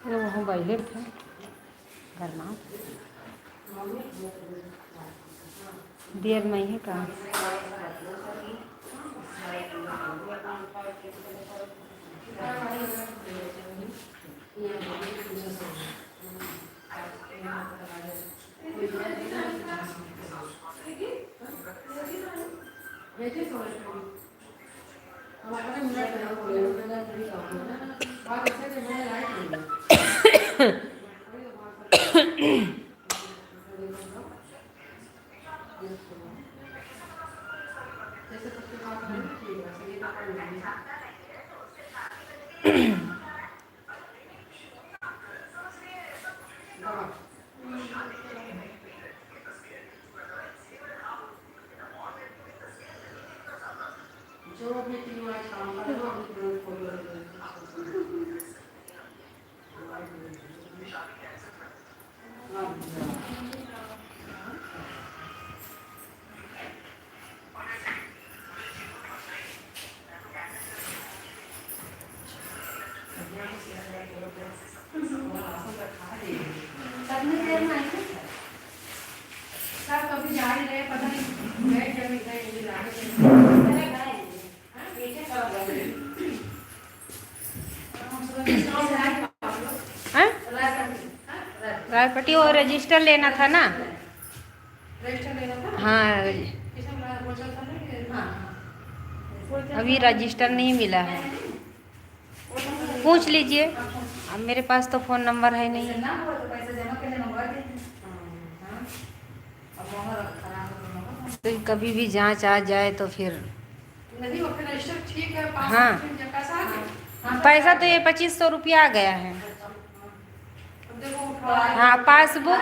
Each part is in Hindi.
अरे वहाँ बाहर थे घर में देर में है का कभी जा ही रहे पता नहीं रायपट्टी और रजिस्टर लेना था ना। हाँ अभी रजिस्टर नहीं मिला है, पूछ लीजिए। अब मेरे पास तो फ़ोन नंबर है नहीं। तो कभी भी जांच आ जाए तो फिर हाँ पैसा तो ये 2500 रुपया आ गया है। हाँ पासबुक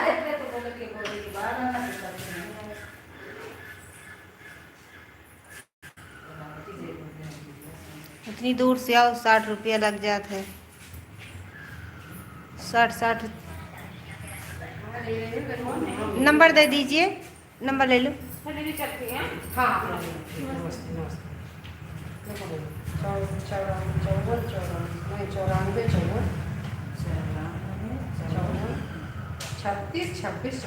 इतनी दूर से आओ 60 रुपया लग जाते हैं। 60 नंबर दे दीजिए, नंबर ले लो। हाँ छत्तीस छब्बीस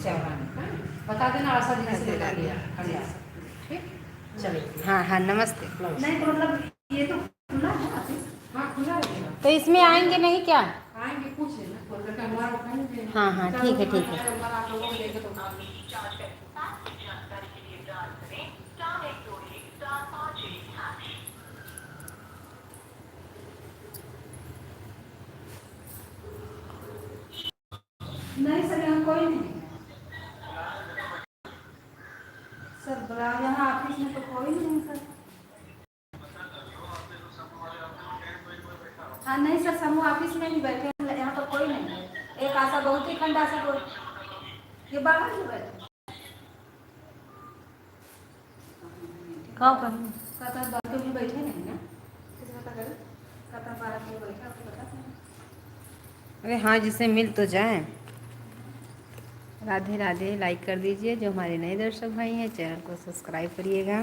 94 बता देना आशा जी से लगा लिया। ठीक चलिए। हाँ हाँ नमस्ते। नहीं तो मतलब ये तो खुला है। हाँ खुला रहेगा तो इसमें आएंगे नहीं क्या? आएंगे पूछ लेना। हाँ हाँ ठीक है ठीक है। नहीं सर यहाँ कोई नहीं सर, यहाँ ऑफिस में तो कोई नहीं सर। हाँ नहीं सर, समूह ऑफिस में नहीं बैठे हैं, यहाँ तो कोई नहीं है। एक आशा बहुत ही खंड आशा ये बाहर जो बैठे कहाँ पर कतर बातों में बैठे नहीं ना, कतर बात में बैठा आपको बता। अरे हाँ जिससे मिल तो जाए। राधे राधे। लाइक कर दीजिए जो हमारे नए दर्शक भाई हैं, चैनल को सब्सक्राइब करिएगा।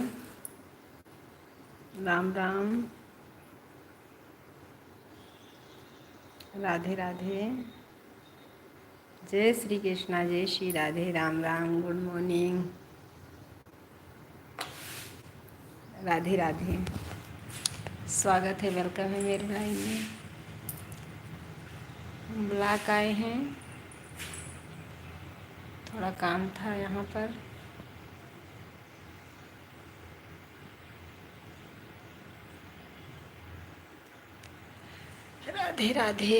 राम राम राधे राधे। जय श्री कृष्णा, जय श्री राधे। Ram Ram, good morning, Radhe Radhe. स्वागत है, वेलकम है मेरे भाई में। ब्लॉक आए हैं, थोड़ा काम था यहाँ पर। राधे राधे।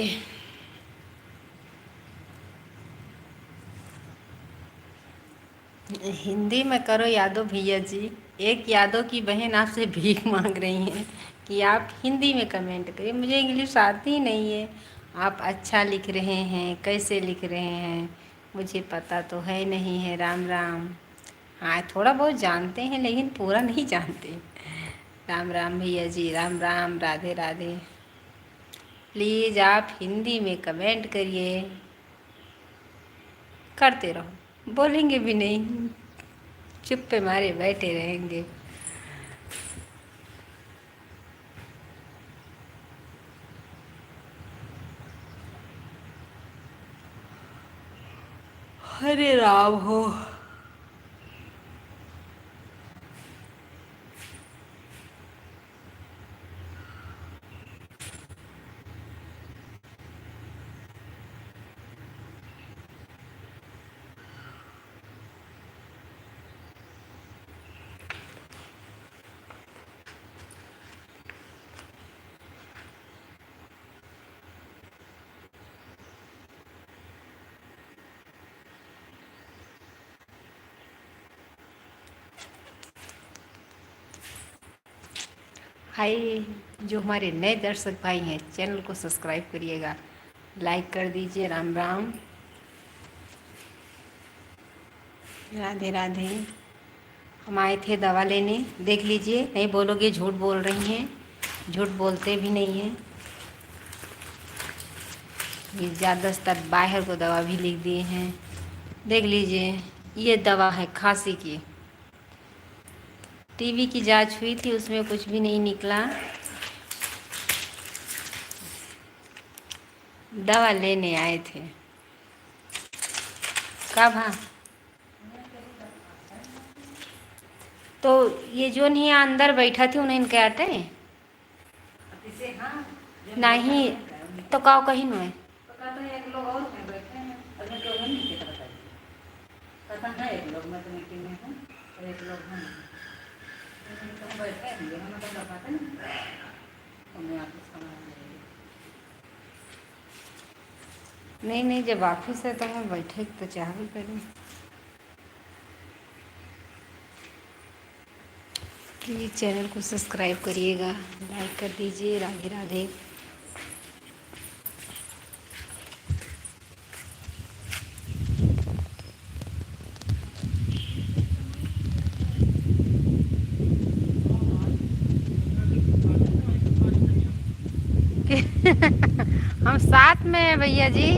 हिंदी में करो यादव भैया जी। एक यादव की बहन आपसे भीख मांग रही हैं कि आप हिंदी में कमेंट करिए। मुझे इंग्लिश आती ही नहीं है। आप अच्छा लिख रहे हैं, कैसे लिख रहे हैं मुझे पता तो है नहीं है। राम राम। हाँ थोड़ा बहुत जानते हैं लेकिन पूरा नहीं जानते। राम राम भैया जी, राम राम, राधे राधे। प्लीज़ आप हिंदी में कमेंट करिए। करते रहो, बोलेंगे भी नहीं। चुप पे मारे बैठे रहेंगे। हरे राम हो। हाय, जो हमारे नए दर्शक भाई हैं चैनल को सब्सक्राइब करिएगा, लाइक कर दीजिए। राम राम, राधे राधे। हम आए थे दवा लेने, देख लीजिए, नहीं बोलोगे झूठ बोल रही हैं, झूठ बोलते भी नहीं हैं। ये ज़्यादातर बाहर को दवा भी लिख दिए हैं, देख लीजिए। ये दवा है खांसी की। टीवी की जांच हुई थी, उसमें कुछ भी नहीं निकला। दवा लेने आए थे। कब? हाँ, तो ये जो नहीं अंदर बैठा थी उन्हें क्या आते नहीं, तो काव कहीं न है। एक लोग और हैं बैठे हैं, और एक लोग हैं नीचे का बताइए। पता है एक लोग मैं तो मीटिंग में हूँ और एक लोग हैं तो बैठे हैं, हम तो बताते ना तो मैं आपको सामान नहीं नहीं, जब ऑफिस है तो मैं बैठे तो चाह भी करूँ। प्लीज़ चैनल को सब्सक्राइब करिएगा, लाइक कर दीजिए। राधे राधे। हम साथ में हैं भैया जी।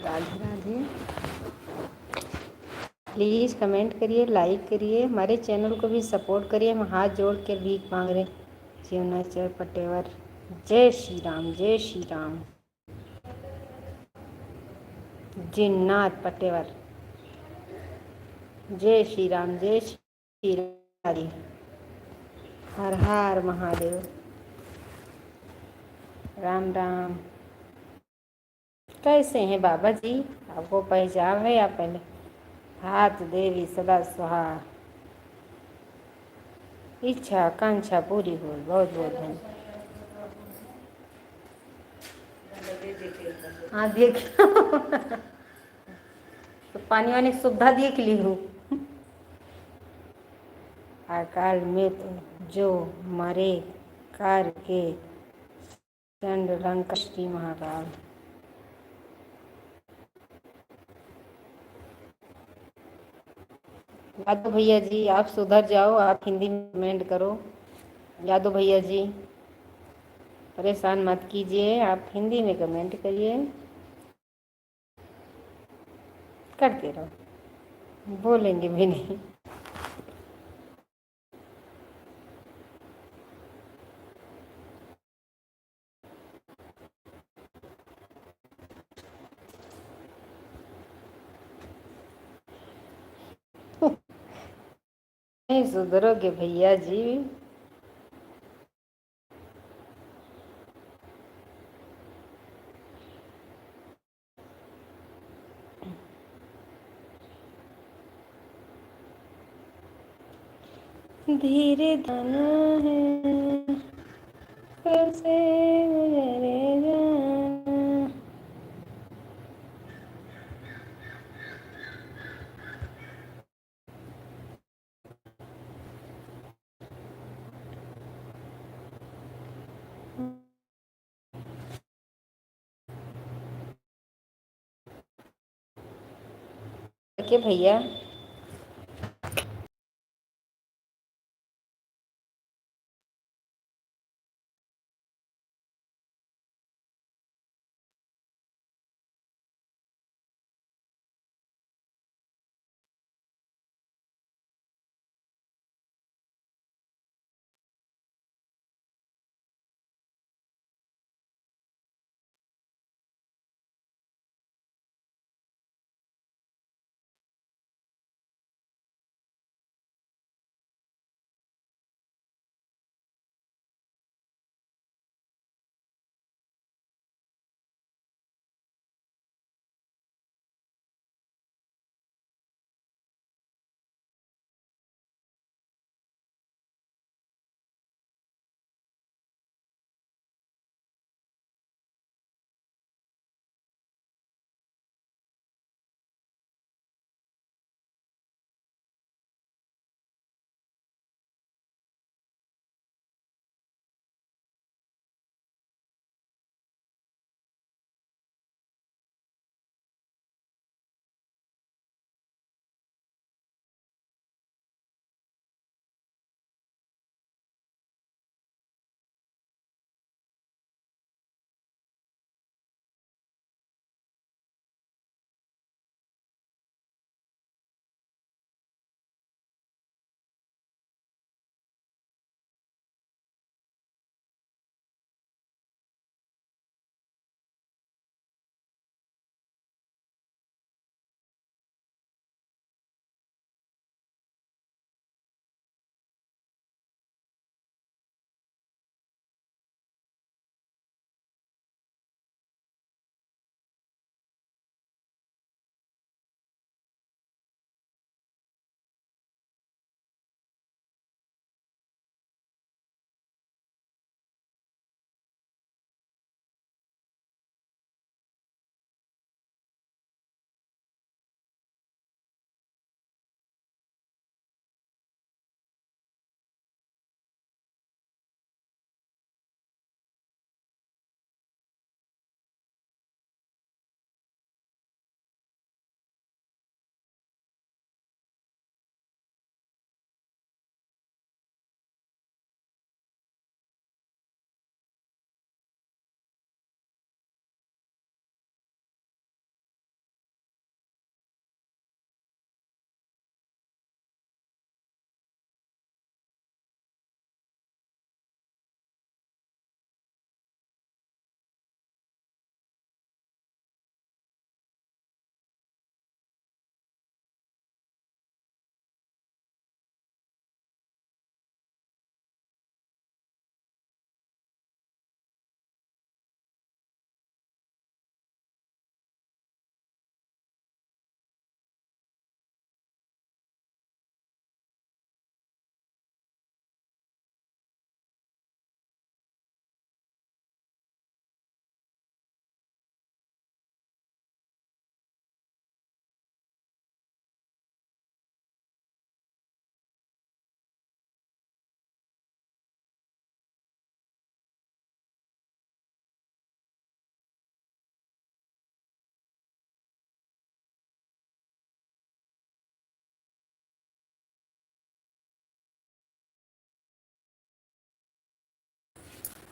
राधे राधे। प्लीज़ कमेंट करिए, लाइक करिए, हमारे चैनल को भी सपोर्ट करिए। हम हाथ जोड़ के भीख मांग रहे। जीवनाचर पटेवर, जय श्री राम, जय श्री राम। जिन्नाथ पटेवर, जय श्री राम, जय श्री राम। हर हर महादेव। राम राम। कैसे हैं बाबा जी? आपको पहचान है या पहले? हाथ देवी सदा सुहा, इच्छा आकांक्षा पूरी हो। बहुत बहुत धन्यवाद। हाँ देख तो पानी वानी की सुविधा देख ली हूँ। अकाल मृत्यु जो मरे कार के चंड लंका श्री महाकाल। यादव भैया जी आप सुधर जाओ, आप हिंदी में कमेंट करो। यादव भैया जी परेशान मत कीजिए, आप हिंदी में कमेंट करिए, करते रहो, बोलेंगे भी नहीं। नहीं सुधरोगे भैया जी। धीरे जाना है, कैसे गुजरे जाना। के भैया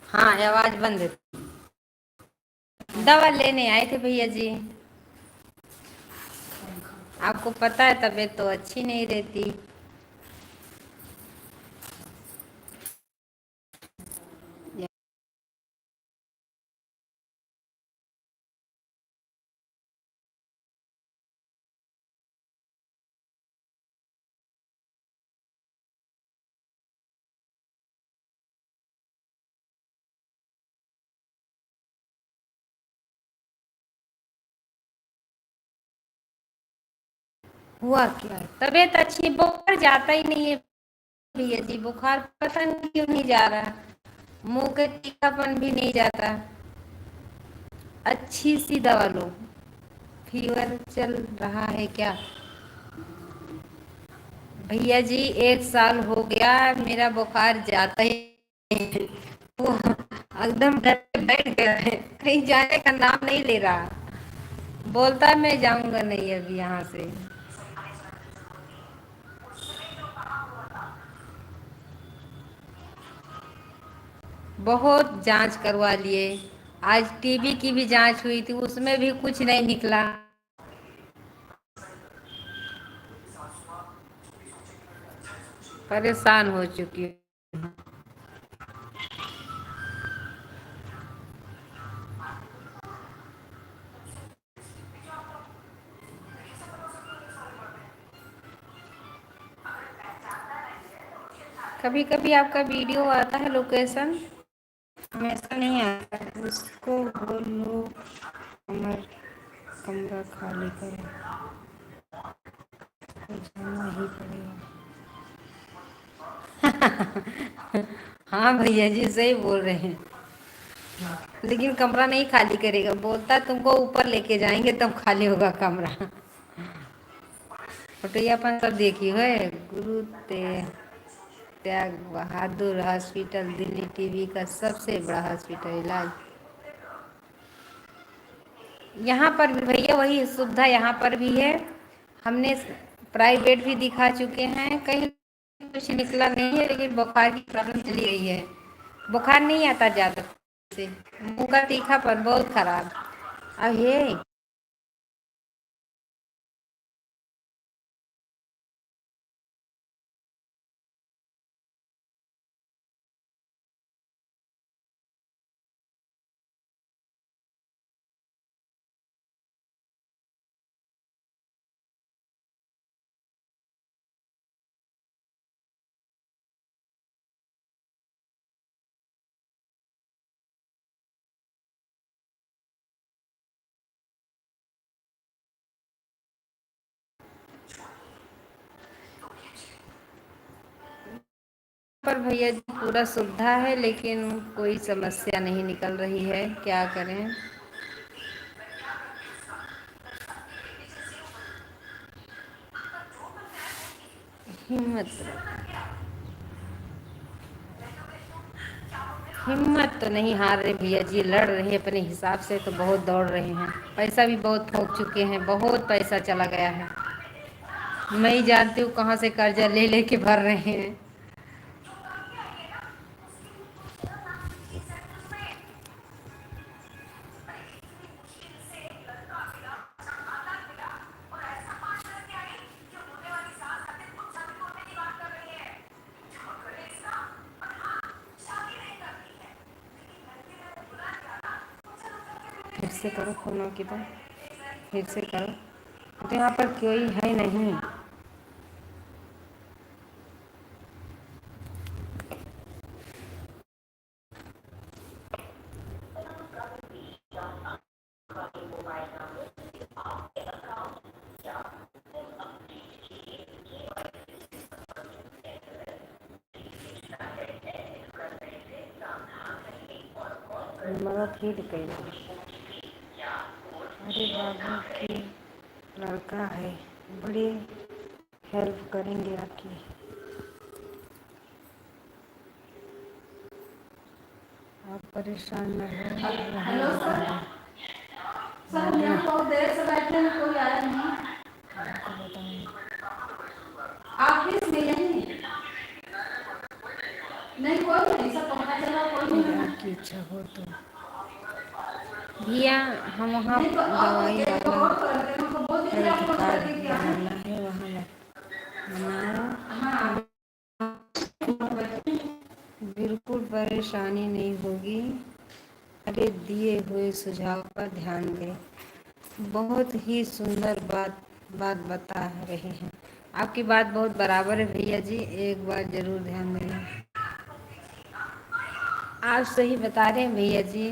हाँ आवाज बंद है। दवा लेने आए थे भैया जी। आपको पता है तबीयत तो अच्छी नहीं रहती। हुआ क्या? तबीयत अच्छी, बुखार जाता ही नहीं है। भैया जी, बुखार पता नहीं क्यों नहीं जा रहा, मुंह के तीखापन भी नहीं जाता। अच्छी सी दवा लो। फीवर चल रहा है क्या? भैया जी 1 साल हो गया, मेरा बुखार जाता ही नहीं। वो एकदम डर के बैठ गया है, कहीं जाने का नाम नहीं ले रहा। बोलता मैं जाऊंगा नहीं अभी यहाँ से। बहुत जांच करवा लिए। आज टीबी की भी जांच हुई थी, उसमें भी कुछ नहीं निकला। परेशान हो चुकी हूँ। कभी कभी आपका वीडियो आता है, लोकेशन हमेशा नहीं आता है। उसको बोलो कमर कमरा खाली करो, तो जाना ही पड़ेगा। हाँ भैया जी सही बोल रहे हैं, लेकिन कमरा नहीं खाली करेगा, बोलता तुमको ऊपर लेके जाएंगे तब खाली होगा कमरा। फोटोयापन सब देखी है। गुरु ते त्याग बहादुर हॉस्पिटल दिल्ली टीबी का सबसे बड़ा हॉस्पिटल इलाज। यहाँ पर भी भैया वही सुविधा यहाँ पर भी है। हमने प्राइवेट भी दिखा चुके हैं, कहीं कुछ निकला नहीं है, लेकिन बुखार की प्रॉब्लम चली गई है। बुखार नहीं आता ज़्यादा से, मुंह का तीखापन बहुत खराब। अब ये पर भैया जी पूरा सुविधा है, लेकिन कोई समस्या नहीं निकल रही है, क्या करें। हिम्मत हिम्मत तो नहीं हार रहे भैया जी, लड़ रहे हैं अपने हिसाब से, तो बहुत दौड़ रहे हैं। पैसा भी बहुत फूंक चुके हैं, बहुत पैसा चला गया है। मैं ही जानती हूँ कहाँ से कर्जा ले लेके भर रहे हैं। फिर से करो फोन की, तो फिर से करो, तो यहाँ पर कोई है नहीं। मगर फिर गई। अरे बाबू की लड़का है, बड़ी हेल्प करेंगे आपकी। आप परेशान न हो। हेलो सर, सर हम यहाँ बहुत देर से बैठे हैं, कोई आया नहीं। आपको बताएं ऑफिस में यहीं नहीं, कोई नहीं, सब पंखा चला, कोई नहीं। आपकी इच्छा हो तो भैया, हम वहाँ दवाई वाला हेल्थ कार्ड बनाना है, वहाँ बनाओ। बिल्कुल परेशानी नहीं होगी। अरे दिए हुए सुझाव पर ध्यान दें। बहुत ही सुंदर बात बात बता रहे हैं। आपकी बात बहुत बराबर है भैया जी, एक बार जरूर ध्यान देना। आप सही बता रहे हैं भैया जी,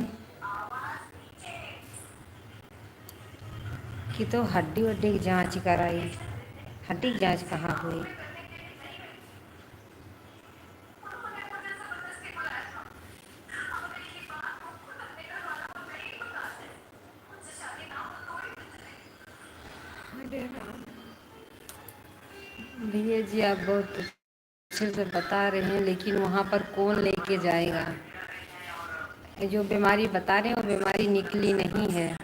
कि तो हड्डी वड्डी की जांच कराई। हड्डी की जांच कहाँ हुई? अरे राम। भैया जी आप बहुत अच्छे से बता रहे हैं, लेकिन वहाँ पर कौन लेके जाएगा? ये जो बीमारी बता रहे हैं वो बीमारी निकली नहीं है।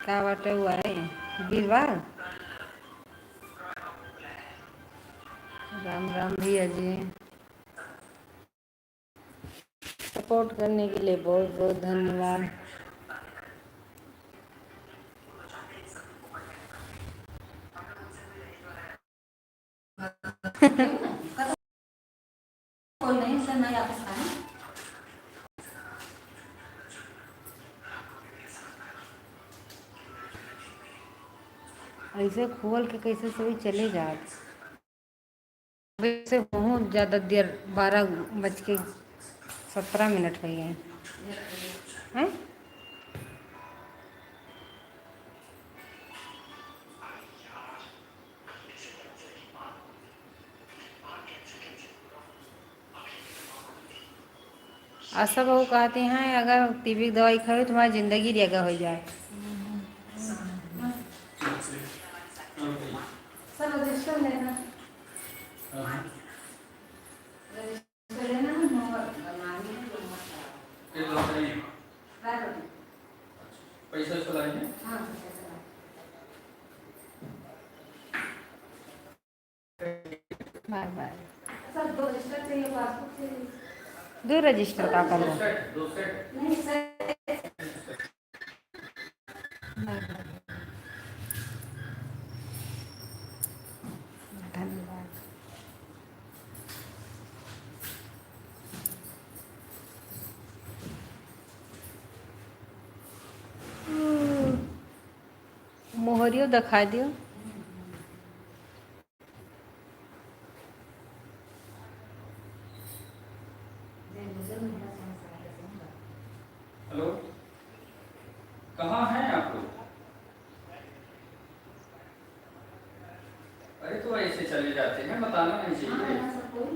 क्या बाटे हुआ है वीरवार? राम राम भैया जी। सपोर्ट करने के लिए बहुत बहुत धन्यवाद। ऐसे खोल के कैसे सभी चले जात? वैसे बहुत ज़्यादा देर 12:17 हो गए हैं। आशा बहू कहते हैं अगर टीबी की दवाई खाओ तुम्हारी ज़िंदगी जगह हो जाए। सर रजिस्टर लेना, रजिस्टर लेना है, नंबर बनवानी है। पैसा चलाएंगे। हाँ बाय बाय। सर 2 रजिस्टर चाहिए, पासबुक चाहिए। 2 रजिस्टर का कर लो। नहीं सर। धन्यवाद। मोहरियो दिखा दियो। हेलो, कहाँ हैं आप लोग? अरे तो ऐसे चले जाते हैं, बताना नहीं चाहिए।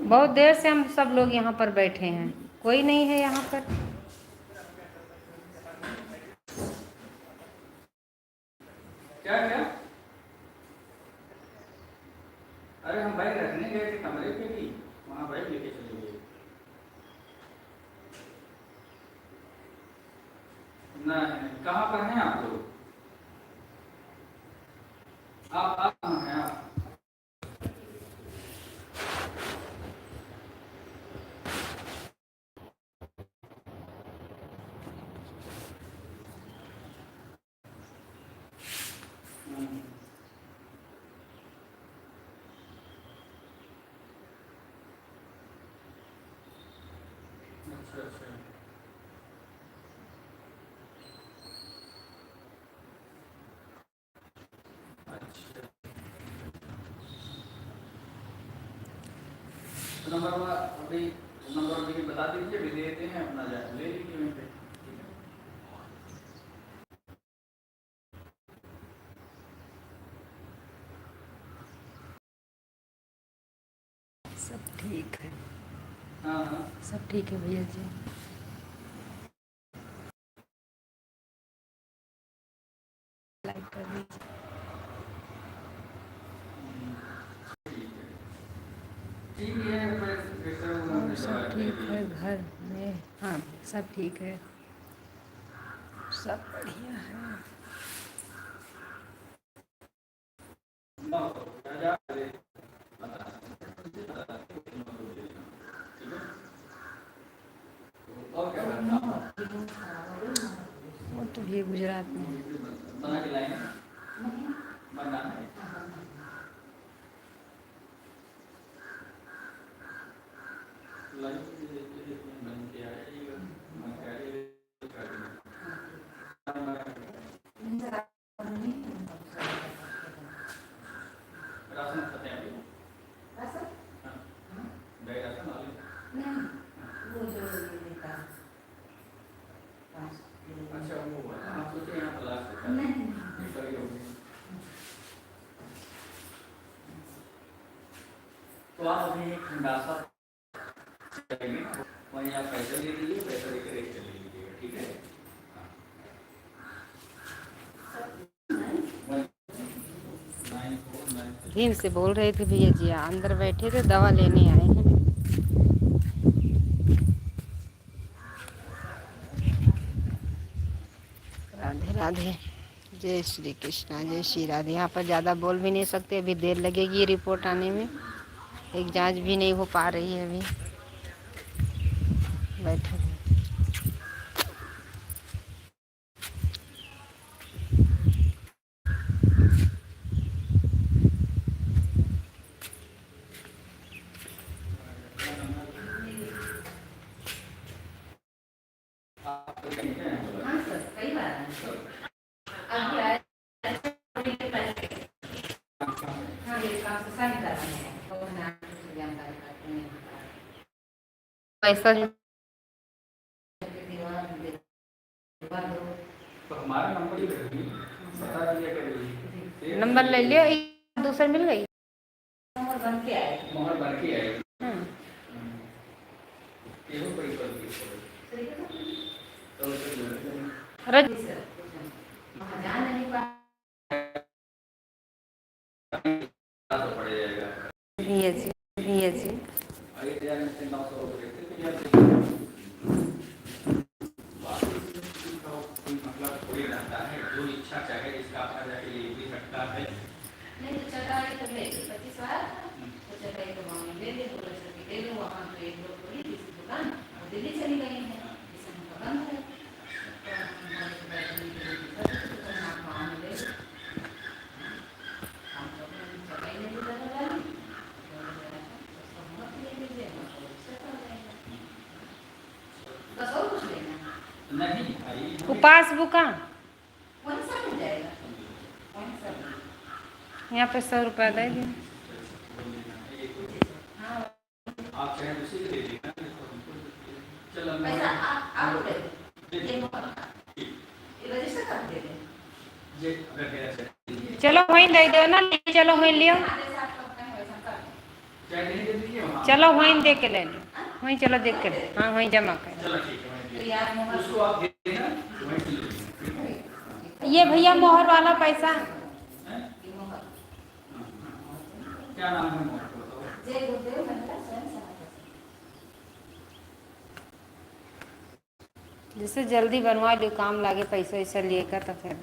बहुत देर से हम सब लोग यहाँ पर बैठे हैं, कोई नहीं है यहाँ पर। क्या क्या? अरे हम बाइक रखने गए थे कमरे पे भी, वहाँ बाइक लेके चले गए। नहीं, कहाँ पर हैं आप लोग? आप कहाँ हैं आप? अच्छा अच्छा। अच्छा तो नंबर अभी नंबर अभी बता दीजिए, भी दे देते हैं, अपना जाए ले लीजिए वहीं पे। सब ठीक है। हाँ हाँ सब ठीक है भैया जी। लाइक कर दीजिए। ठीक है। और सब ठीक है घर में? हाँ सब ठीक है, सब बढ़िया है। वो तो भी गुजरात में बना के लाएंगे, बनना है। बन के आएगा, बन के आएगा। राशन खाते हैं अभी? राशन? हाँ, गए राशन वाले? नहीं, वो जो लेता है। अच्छा वो है, आप सोचे यहाँ तलाश करता है? नहीं, सही हो गई। तो आप अभी एक खंडासा चलेंगे, वहीं आप पैसे ले लीजिए, पैसा लेकर एक चले लीजिएगा, ठीक है? धीम से बोल रहे थे भैया जी, अंदर बैठे थे, दवा लेने आए हैं। राधे राधे, जय श्री कृष्णा, जय श्री राधे। यहाँ पर ज़्यादा बोल भी नहीं सकते, अभी देर लगेगी रिपोर्ट आने में, एक जांच भी नहीं हो पा रही है अभी। बैठे हैं। हाँ सर, कई बार अभी आए, हाँ मेरे काम से साइन कराने हैं, तो मैंने आपको जानकारी करते हैं। पैसा तो हमारा नंबर ही बता दिया करिए। नंबर ले लियो, दूसरा मिल गई, मोहर बन के आए। भैया जी, भैया जी, मतलब थोड़ी रहता है, जो इच्छा चाहे इसका अपना जाके ले भी सकता है। नहीं तो चटाई तो ले 25 बार, तो चटाई तो वहाँ ले ले, 2 लक्ष रुपये ले लो, वहाँ तो एक लोग थोड़ी किसी दुकान और दिल्ली चली गई है, इस समय तो बंद है, तो हमारे को बैठने के लिए तो आप वहाँ ले लो, हम तो अपने चटाई ले लो वाली, उसको मत ले लीजिए, उससे कर देंगे, बस और कुछ लेना नहीं भाई। वो पासबुक का कौन सा मिल जाएगा, कौन सा यहाँ पे 100 रुपया दे दिए। हाँ आप चाहे उसी को दे दीजिए, चलो पैसा आप दे ये रजिस्टर कर दे ये अगर मेरा से चलो वहीं दे दो ना, चलो वहीं लियो, चाहे नहीं दे दीजिए वहाँ, चलो वहीं दे के ले लो, वहीं चलो देख के, हाँ वहीं जमा कर। चलो ठीक है तो यार उसको आप दे देना वहीं से ले लीजिए। ये भैया मोहर वाला पैसा, क्या नाम है मोहर को बताओ। जय गुरुदेव महिला स्वयं सहायता समूह। जिससे जल्दी बनवा लो, काम लागे पैसा वैसा लेकर तो फिर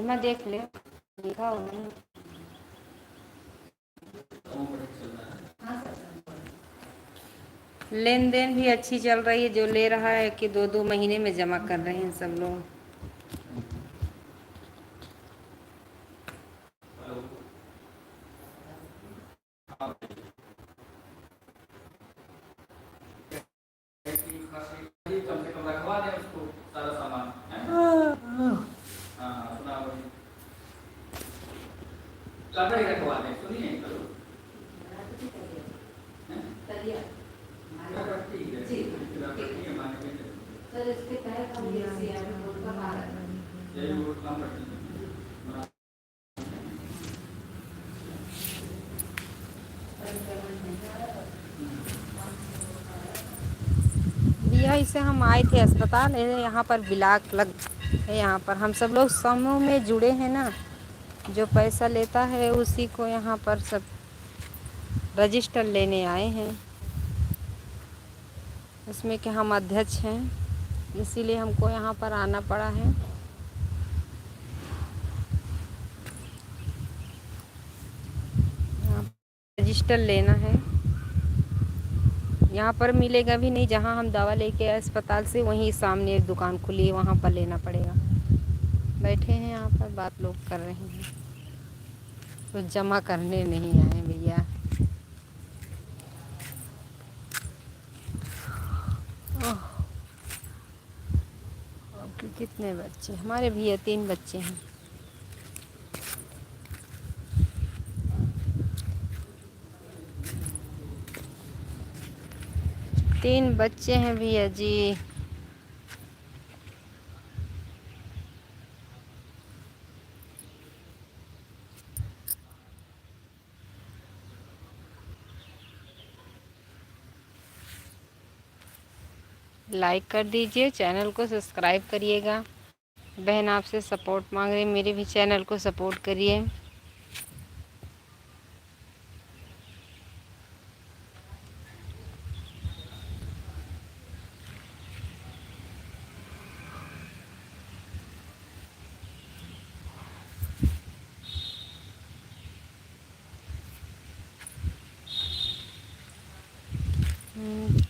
मैं देख ले, लिखा होगा ना। लेन देन भी अच्छी चल रही है, जो ले रहा है कि 2-2 महीने में जमा कर रहे हैं सब लोग। कम से कम रखवा दें उसको सारा सामान, हाँ अपना लकड़ी रखवा दें, सुनिए करो सर इसके तहत हम ये रोड का काम करते हैं। भैया इसे हम आए थे अस्पताल, यहाँ पर ब्लॉक लग है, यहाँ पर हम सब लोग समूह में जुड़े हैं ना, जो पैसा लेता है उसी को यहाँ पर सब रजिस्टर लेने आए हैं, उसमें कि हम अध्यक्ष हैं, इसीलिए हमको यहाँ पर आना पड़ा है। रजिस्टर लेना है, यहाँ पर मिलेगा भी नहीं, जहाँ हम दवा लेके आए अस्पताल से वहीं सामने एक दुकान खुली है, वहाँ पर लेना पड़ेगा। बैठे हैं यहाँ पर, बात लोग कर रहे हैं, तो जमा करने नहीं आए भैया। आपके कितने बच्चे? हमारे भैया 3 बच्चे हैं। तीन बच्चे हैं भैया जी। लाइक कर दीजिए, चैनल को सब्सक्राइब करिएगा। बहन आपसे सपोर्ट मांग रही है, मेरे भी चैनल को सपोर्ट करिए।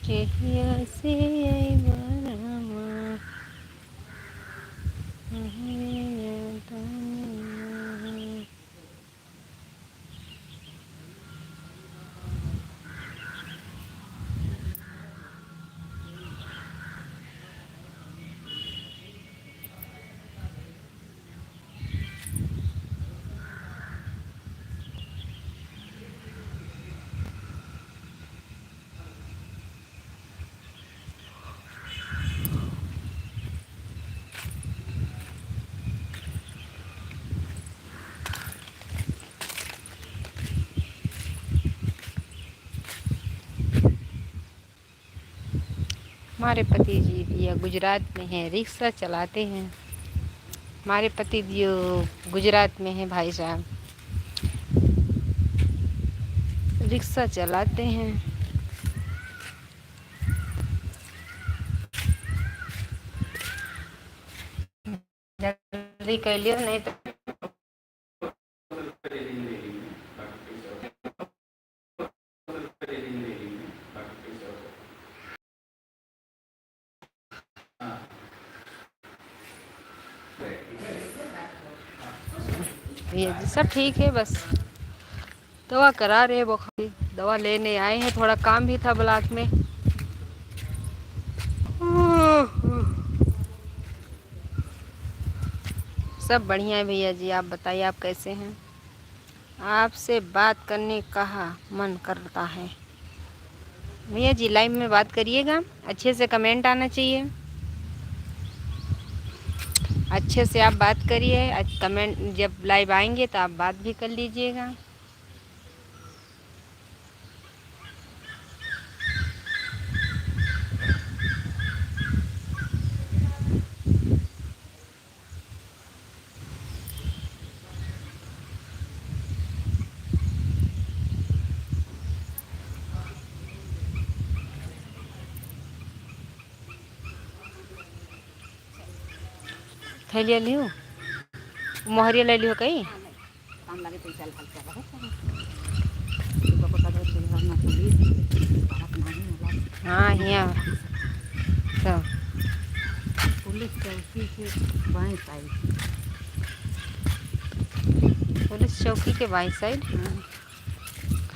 चेहिया से हमारे पति जी भैया गुजरात में हैं, रिक्शा चलाते हैं। हमारे पति जी गुजरात में हैं भाई साहब, रिक्शा चलाते हैं। जल्दी कर लियो नहीं तो भैया जी सब ठीक है, बस दवा करा रहे बुखार, दवा लेने आए हैं, थोड़ा काम भी था ब्लॉक में। सब बढ़िया है भैया जी, आप बताइए आप कैसे हैं? आपसे बात करने का मन करता है। भैया जी लाइव में बात करिएगा, अच्छे से कमेंट आना चाहिए, अच्छे से आप बात करिए। कमेंट जब लाइव आएंगे तो आप बात भी कर लीजिएगा। थैलिया लियो, मोहरिया ले लियो कहीं। हाँ यहाँ तो पुलिस चौकी के बाएं साइड, पुलिस चौकी के बाई साइड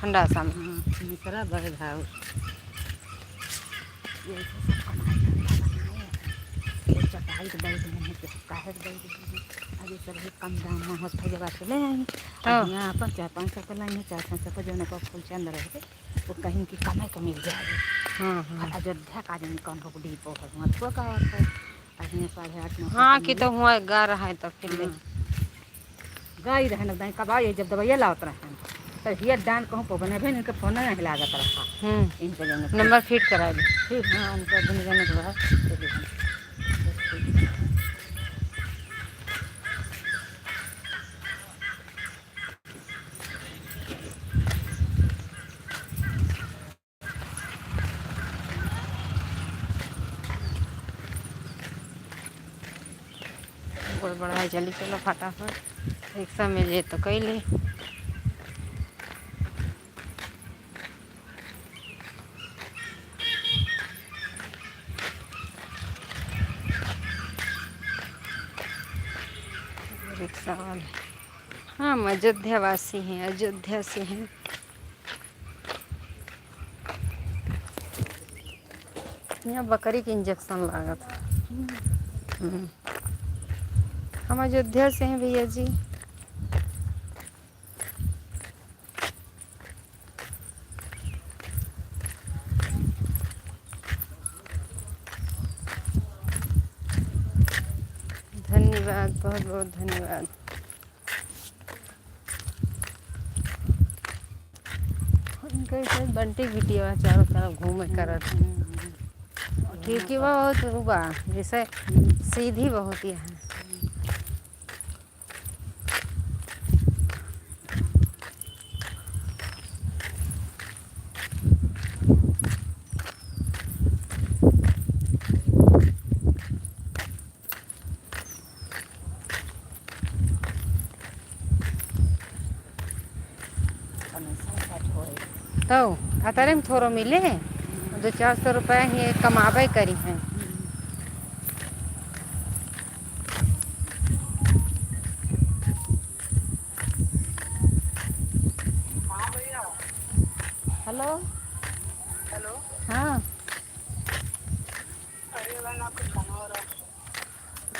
खंडासा में। Mishra bird house. चटाई तो बैठ में है, काहे बैठ में अभी सभी कम दाम में होता जगह से ले आएंगे। यहाँ पर 400-500 का लाइन, 400 का जो को फूल चंद रहे वो कहीं की कमाई को मिल जाएगी। अयोध्या का आदमी कौन को डिपो है वहाँ तो का है 8:30 हाँ कि तो हुआ गा रहा है, तो फिर गाई रहे ना दाई कब आइए जब दवाइया लात रहे तो हियर डांड कहूँ पो बने भी इनके फोन नहीं लागत रखा। इनके जन नंबर फीड करा दे। ठीक हाँ उनका दिन जाने के बाद बहुत बड़ा है, जल्दी चलो फटाफट, रिक्शा में जे तो कैले। रिक्शा वाले हाँ, हम अयोध्या वासी हैं, अयोध्या से हैं। यहाँ बकरी के इंजेक्शन लागत। हम अयोध्या से हैं भैया जी। धन्यवाद, बहुत बहुत धन्यवाद। इनका बंटी बिटिया चारों तरफ घूमे करत। क्योंकि वो बहुत हुआ जैसे सीधी बहुत ही है। तो अतरे में थोड़ा मिले 200-400 रुपये ही कमाबे करी हैं। Hello hello. हाँ अरे वाला आपको खाना हो रहा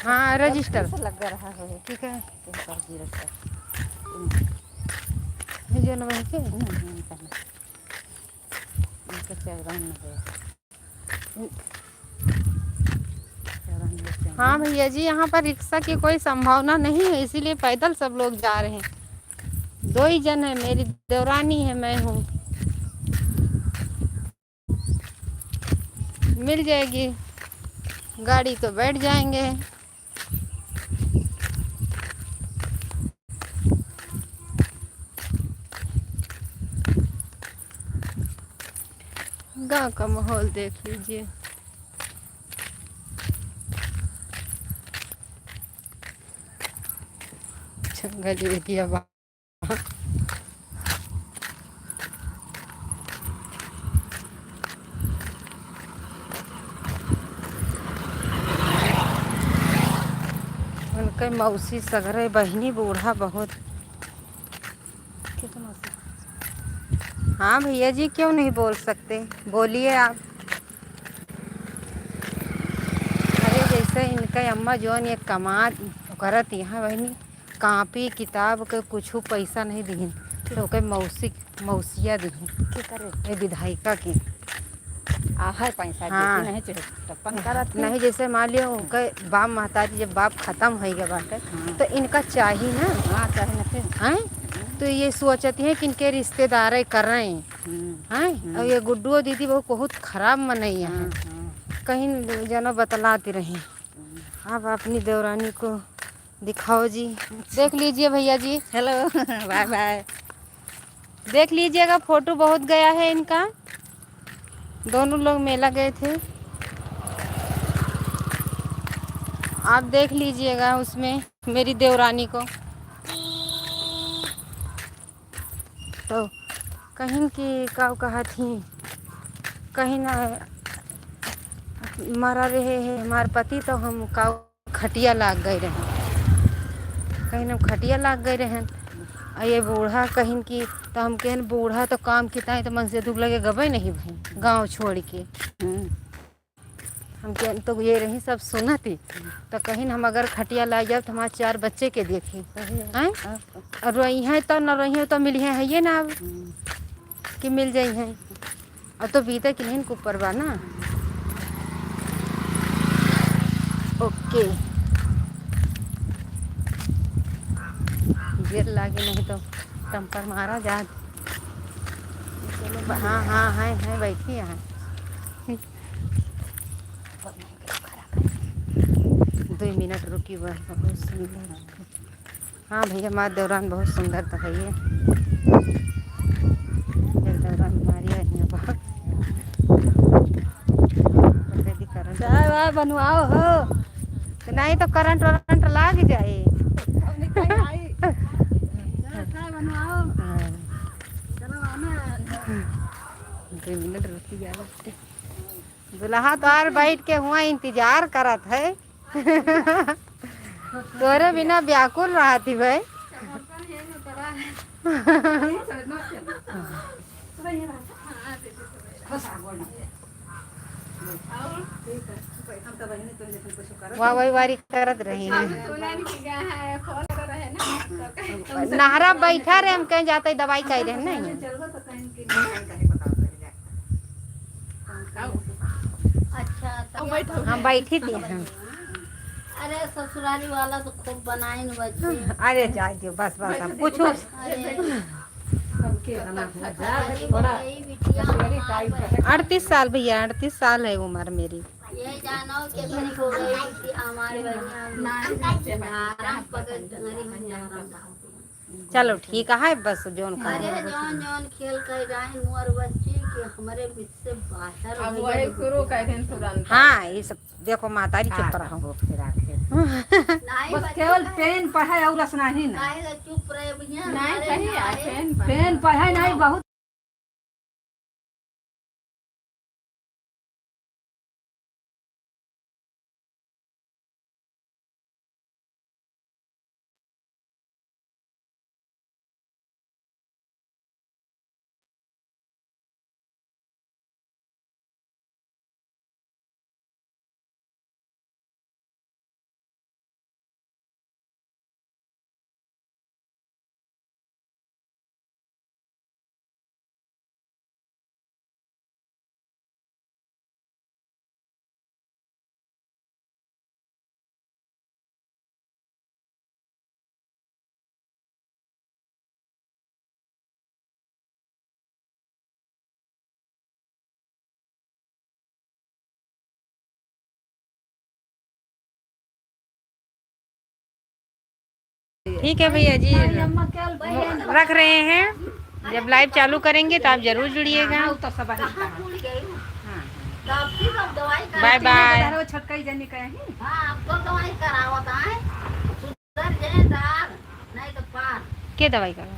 हाँ रजिस्टर है लग रहा है। ठीक है सब्जी रखा भेजो ना वहीं के। इनका चौरान है। हाँ भैया जी यहाँ पर रिक्शा की कोई संभावना नहीं है, इसीलिए पैदल सब लोग जा रहे हैं। 2 ही जन है, मेरी देवरानी है, मैं हूँ। मिल जाएगी गाड़ी तो बैठ जाएंगे। गांव का माहौल देख लीजिए। जंगल एरिया उनके मौसी सगरे बहनी बूढ़ा बहुत। हाँ भैया जी क्यों नहीं बोल सकते, बोलिए आप। अरे जैसे इनका अम्मा जौन ये कमा करत यहाँ बहनी कापी किताब के कुछ पैसा नहीं दी तो के मौसिया दी ये विधायिका की है पैसा हाँ। नहीं करत नहीं जैसे मान लियो उनके बाप महतारी जब बाप खत्म हो गया बाटे तो इनका चाहिए ना। हाँ चाहे ना फिर हैं तो ये सोचती हैं कि इनके रिश्तेदार कर रहे हैं। और ये गुड्डू दीदी बहुत खराब मनई है, कहीं जना बतलाती रही। आप अपनी देवरानी को दिखाओ जी, देख लीजिए भैया जी। Hello bye bye. देख लीजिएगा फोटो बहुत गया है इनका, दोनों लोग मेला गए थे। आप देख लीजिएगा उसमें मेरी देवरानी को। तो कहीं की का कहा थी कहीं ना मरा रहे हैं हमारे पति तो हम का खटिया लाग गए रहे, कहीं हम खटिया लाग गए रहे। और ये बूढ़ा कहीं की तो हम कहन बूढ़ा तो काम कितना है तो मन से दुख लगे गबे नहीं भाई गांव छोड़ के। हम कहन तो ये रही सब सुना थी तो कहीं हम अगर खटिया ला जाए तो हमारे 4 बच्चे के देखी हैं और रही हैं तो न रही हैं तो मिली है ये ना अब कि मिल जाई हैं। अब तो बीते कि नहीं ऊपर बा ना। ओके देर लागे नहीं तो टम्पर मारा जा। हाँ हाँ है बैठी यहाँ 2 मिनट रुकी हुआ है। बहुत सुंदर। हाँ भैया हमारे दौरान बहुत सुंदर तो है ये दौरान हमारी है बहुत। चाय वाय बनवाओ हो तो नहीं तो करंट वरंट लाग जाए। 2 मिनट रुकी जा दुल्हा तो और बैठ के हुआ इंतजार करत है तोरे बिना व्याकुल रहा थी भाई। वाह वही वारी करत रही है। नहरा बैठा रहे हम कहीं जाते दवाई खाई रहे नहीं। अच्छा हम बैठी थी हम। अरे ससुराली वाला तो खूब बनाए न बच्चे। अरे जाए दियो बस बस अब पूछो। अरे कितना हो जाए थोड़ा यही बिटिया मेरी टाइम पे 38 साल भैया, 38 साल है उम्र मेरी। ये जानो कि घड़ी हो गई कि हमारे आराम पकड़ घड़ी में आराम। चलो ठीक है, बस जोन का अरे जौन जौन खेल कर जाए मोर बच्ची के हमारे बीच से बाहर अब हो वही गई। शुरू कर दिन तुरंत। हाँ ये सब देखो मातारी चुप रहो। हो फिर आखिर नहीं बस बच्ची केवल का- पेन पढ़ाई और रसना ही ना नहीं तो चुप रहे भैया। नहीं अरे सही है, नहीं। पेन पढ़ाई नहीं बहुत ठीक है भैया जी, अम्मा केवल रख रहे हैं। जब लाइव चालू करेंगे तो आप जरूर जुड़िएगा। तो सब है कहाँ भूल गई हूँ? हां तब फिर अब दवाई करा। Bye bye. वो छोटका ही जाने कहीं हाँ अब तो दवाई करावत है। सुधर जाए दार नहीं तो पार। के दवाई करो?